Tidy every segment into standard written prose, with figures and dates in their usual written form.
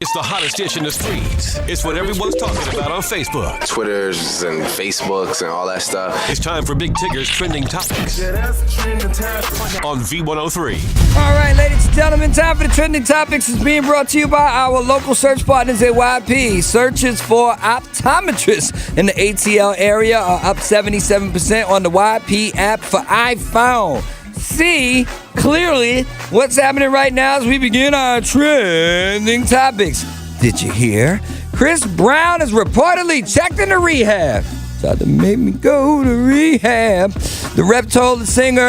It's the hottest dish in the streets. It's what everyone's talking about on Facebook. Twitters and Facebooks and all that stuff. It's time for Big Tigger's Trending Topics on V103. All right, ladies and gentlemen, time for the Trending Topics. Is being brought to you by our local search partners at YP. Searches for optometrists in the ATL area are up 77% on the YP app for iPhone. See clearly what's happening right now as we begin our Trending Topics. Did you hear? Chris Brown is reportedly checked into rehab. Tried to make me go to rehab. The rep told the singer,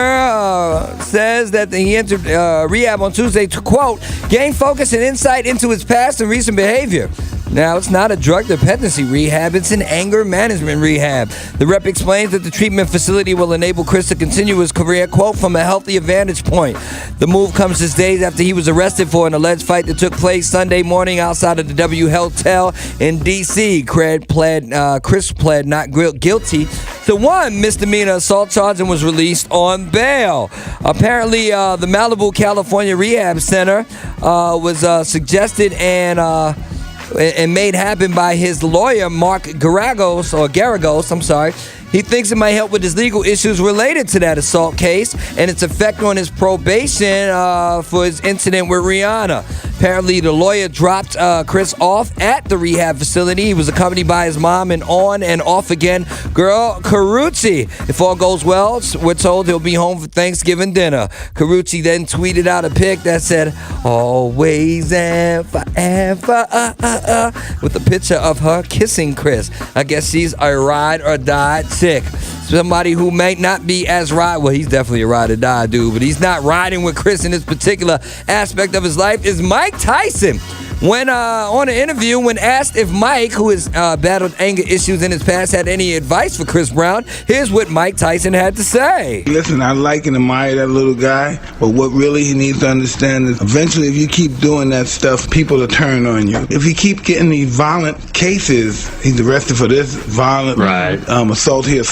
says that he entered rehab on Tuesday to, quote, gain focus and insight into his past and recent behavior. Now, it's not a drug dependency rehab, it's an anger management rehab. The rep explains that the treatment facility will enable Chris to continue his career, quote, from a healthier vantage point. The move comes just days after he was arrested for an alleged fight that took place Sunday morning outside of the W Hotel in D.C. Chris pled not guilty to one misdemeanor assault charge and was released on bail. Apparently, the Malibu, California Rehab Center was suggested and made happen by his lawyer, Mark Garagos, I'm sorry. He thinks it might help with his legal issues related to that assault case and its effect on his probation for his incident with Rihanna. Apparently, the lawyer dropped Chris off at the rehab facility. He was accompanied by his mom and on and off again girl, Carucci. If all goes well, we're told he'll be home for Thanksgiving dinner. Carucci then tweeted out a pic that said, always and forever, with a picture of her kissing Chris. I guess she's a ride or die chick. Somebody who may not be as well, he's definitely a ride or die dude, but he's not riding with Chris in this particular aspect of his life, is Mike Tyson. When on an interview, when asked if Mike, who has battled anger issues in his past, had any advice for Chris Brown, here's what Mike Tyson had to say. Listen, I like and admire that little guy, but what really he needs to understand is eventually if you keep doing that stuff, people will turn on you. If you keep getting these violent cases, he's arrested for this, violent assault here,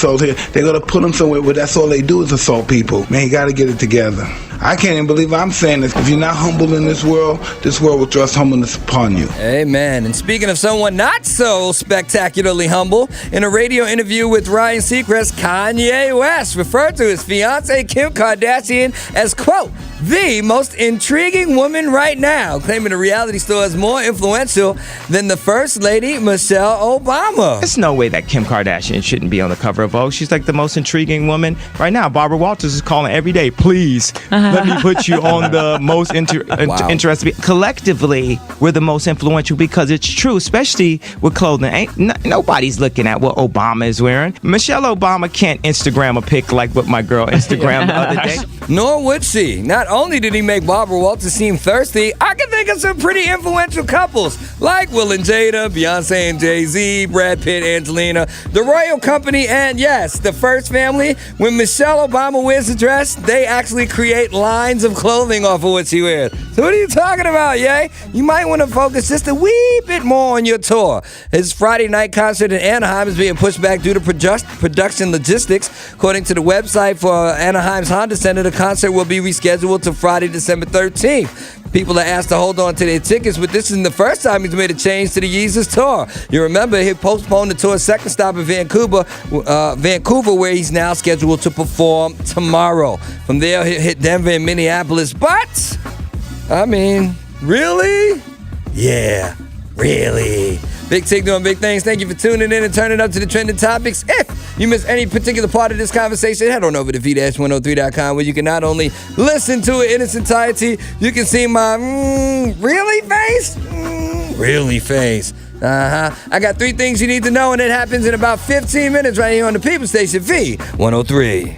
they're going to put him somewhere where that's all they do is assault people. Man, you got to get it together. I can't even believe I'm saying this. If you're not humble in this world will thrust humbleness upon you. Amen. And speaking of someone not so spectacularly humble, in a radio interview with Ryan Seacrest, Kanye West referred to his fiancée Kim Kardashian as, quote, the most intriguing woman right now, claiming the reality star is more influential than the First Lady, Michelle Obama. There's no way that Kim Kardashian shouldn't be on the cover of Vogue. She's like the most intriguing woman right now. Barbara Walters is calling every day, please, let me put you on the most interesting. Collectively, we're the most influential because it's true, especially with clothing. Nobody's looking at what Obama is wearing. Michelle Obama can't Instagram a pic like what my girl Instagrammed the other day. Nor would she. Not only did he make Barbara Walters seem thirsty, I can think of some pretty influential couples like Will and Jada, Beyonce and Jay-Z, Brad Pitt, Angelina, the royal company, and yes, the First Family. When Michelle Obama wears a dress, they actually create lines of clothing off of what she wears. So what are you talking about, yay? You might want to focus just a wee bit more on your tour. His Friday night concert in Anaheim is being pushed back due to production logistics. According to the website for Anaheim's Honda Center, the concert will be rescheduled to Friday, December 13th. People are asked to hold on to their tickets, but this isn't the first time he's made a change to the Yeezus tour. You remember he postponed the tour's second stop in Vancouver, where he's now scheduled to perform tomorrow. From there, he'll hit Denver and Minneapolis. But, I mean, really? Yeah, really. Big Tig doing big things. Thank you for tuning in and turning up to the Trending Topics. If you missed any particular part of this conversation, head on over to v-103.com where you can not only listen to it in its entirety, you can see my really face. Really face. I got 3 things you need to know, and it happens in about 15 minutes right here on the People Station V103.